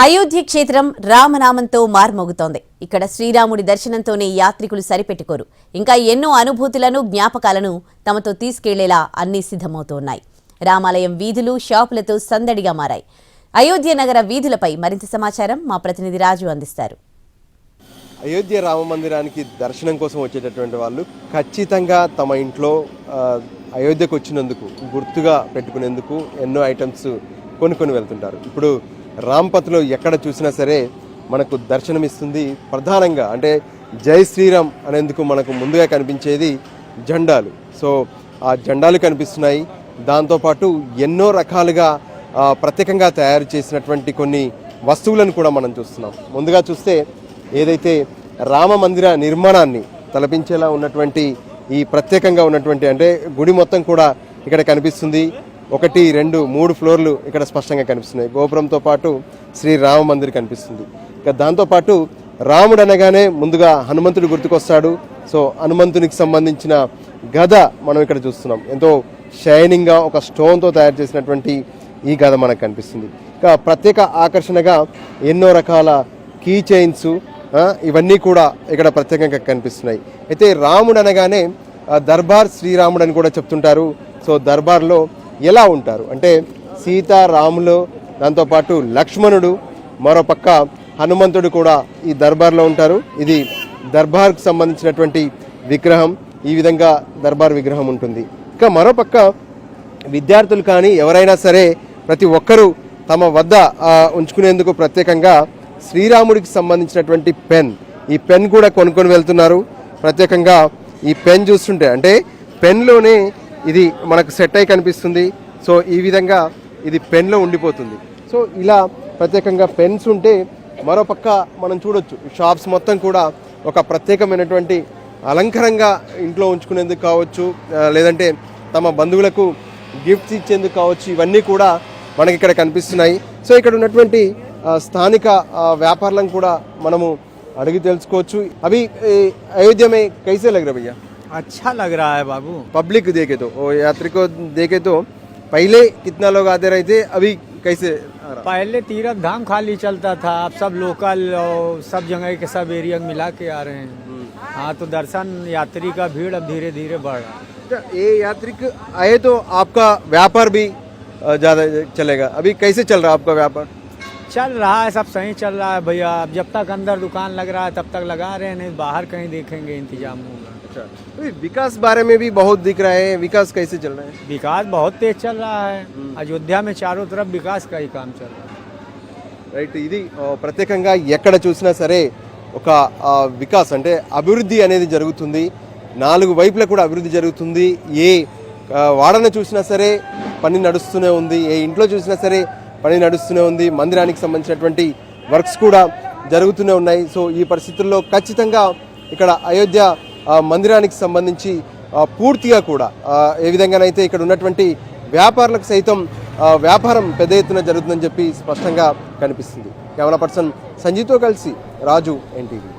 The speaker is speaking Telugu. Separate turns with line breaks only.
అయోధ్య క్షేత్రం రామనామంతో మార్మోగుతోంది. ఇక్కడ శ్రీరాముడి దర్శనంతోనే యాత్రికులు సరిపెట్టుకోరు. ఇంకా ఎన్నో అనుభూతులను, జ్ఞాపకాలను తమతో తీసుకెళ్లేలా అన్ని సిద్ధమవుతున్నాయి. రామాలయం వీధులు, షాపులతో సందడిగా మారాయి. అయోధ్య నగర వీధులపై మరింత సమాచారం మా ప్రతినిధి రాజు అందిస్తారు.
అయోధ్య రామ మందిరానికి దర్శనం కోసం వచ్చేటటువంటి వాళ్ళు ఖచ్చితంగా తమ ఇంట్లో అయోధ్యకు వచ్చినందుకు గుర్తుగా పెట్టుకునేందుకు ఎన్నో ఐటమ్స్ కొనుక్కొని వెళ్తుంటారు. ఇప్పుడు రాంపత్లో ఎక్కడ చూసినా సరే మనకు దర్శనమిస్తుంది. ప్రధానంగా అంటే జై శ్రీరామ్ అనేందుకు మనకు ముందుగా కనిపించేది జెండాలు. సో ఆ జెండాలు కనిపిస్తున్నాయి. దాంతోపాటు ఎన్నో రకాలుగా ప్రత్యేకంగా తయారు చేసినటువంటి కొన్ని వస్తువులను కూడా మనం చూస్తున్నాం. ముందుగా చూస్తే ఏదైతే రామ మందిర నిర్మాణాన్ని తలపించేలా ఉన్నటువంటి ఈ ప్రత్యేకంగా ఉన్నటువంటి అంటే గుడి మొత్తం కూడా ఇక్కడ కనిపిస్తుంది. 1, 2, 3 ఫ్లోర్లు ఇక్కడ స్పష్టంగా కనిపిస్తున్నాయి. గోపురంతో పాటు శ్రీ రామ మందిర్ కనిపిస్తుంది. ఇక దాంతోపాటు రాముడు అనగానే ముందుగా హనుమంతుడు గుర్తుకొస్తాడు. సో హనుమంతునికి సంబంధించిన గద మనం ఇక్కడ చూస్తున్నాం. ఎంతో షైనింగ్గా ఒక స్టోన్తో తయారు చేసినటువంటి ఈ గద మనకు కనిపిస్తుంది. ఇక ప్రత్యేక ఆకర్షణగా ఎన్నో రకాల కీ చైన్స్ ఇవన్నీ కూడా ఇక్కడ ప్రత్యేకంగా కనిపిస్తున్నాయి. అయితే రాముడు అనగానే దర్బార్ శ్రీరాముడు అని కూడా చెప్తుంటారు. సో దర్బార్లో ఎలా ఉంటారు అంటే సీతారాములు, దాంతోపాటు లక్ష్మణుడు, మరోపక్క హనుమంతుడు కూడా ఈ దర్బార్లో ఉంటారు. ఇది దర్బార్కు సంబంధించినటువంటి విగ్రహం. ఈ విధంగా దర్బార్ విగ్రహం ఉంటుంది. ఇక మరోపక్క విద్యార్థులు కానీ ఎవరైనా సరే ప్రతి ఒక్కరూ తమ వద్ద ఉంచుకునేందుకు ప్రత్యేకంగా శ్రీరాముడికి సంబంధించినటువంటి పెన్, ఈ పెన్ కూడా కొనుక్కొని వెళ్తున్నారు. ప్రత్యేకంగా ఈ పెన్ చూస్తుంటే అంటే పెన్లోనే ఇది మనకు సెట్ అయి కనిపిస్తుంది. సో ఈ విధంగా ఇది పెన్లో ఉండిపోతుంది. సో ఇలా ప్రత్యేకంగా పెన్స్ ఉంటే మరోపక్క మనం చూడొచ్చు షాప్స్ మొత్తం కూడా ఒక ప్రత్యేకమైనటువంటి అలంకరంగా ఇంట్లో ఉంచుకునేందుకు కావచ్చు, లేదంటే తమ బంధువులకు గిఫ్ట్స్ ఇచ్చేందుకు కావచ్చు, ఇవన్నీ కూడా మనకి ఇక్కడ కనిపిస్తున్నాయి. సో ఇక్కడ ఉన్నటువంటి స్థానిక వ్యాపారులను కూడా మనము అడిగి తెలుసుకోవచ్చు. అవి अयोध्या में कैसे लग रहा भैया?
अच्छा लग रहा है बाबू.
पब्लिक देखे तो और यात्री को देखे तो पहले कितना लोग आते रहे थे, अभी कैसे आ रहा?
पहले तीर्थ धाम खाली चलता था, अब सब लोकल और सब जगह के सब एरिया मिला के आ रहे हैं. हाँ तो दर्शन यात्री का भीड़ अब धीरे धीरे बढ़ रहा है.
ये यात्री आए तो आपका व्यापार भी ज़्यादा चलेगा. अभी कैसे चल रहा है आपका व्यापार?
चल रहा है, सब सही चल रहा है भैया. अब जब तक अंदर दुकान लग रहा है तब तक लगा रहे हैं, नहीं बाहर कहीं देखेंगे इंतजाम होगा.
अच्छा, विकास बारे में भी बहुत दिख रहा है. विकास कैसे चल रहा है?
विकास बहुत तेज चल रहा है. अयोध्या में चारों तरफ विकास का ही काम चल रहा है.
రైట్, ఇది ప్రత్యేకంగా ఎక్కడ చూసినా సరే ఒక వికాస్ అంటే అభివృద్ధి అనేది జరుగుతుంది. 4 వైపులా కూడా అభివృద్ధి జరుగుతుంది. ఏ వాడన చూసినా సరే పని నడుస్తూనే ఉంది. ఏ ఇంట్లో చూసినా సరే పని నడుస్తూనే ఉంది. మందిరానికి సంబంధించినటువంటి వర్క్స్ కూడా జరుగుతూనే ఉన్నాయి. సో ఈ పరిస్థితుల్లో ఖచ్చితంగా ఇక్కడ అయోధ్య మందిరానికి సంబంధించి పూర్తిగా కూడా ఏ విధంగానైతే ఇక్కడ ఉన్నటువంటి వ్యాపారులకు సైతం వ్యాపారం పెద్ద ఎత్తున జరుగుతుందని చెప్పి స్పష్టంగా కనిపిస్తుంది. కెమెరా పర్సన్ సంజీతో కలిసి రాజు, ఎన్టీవీ.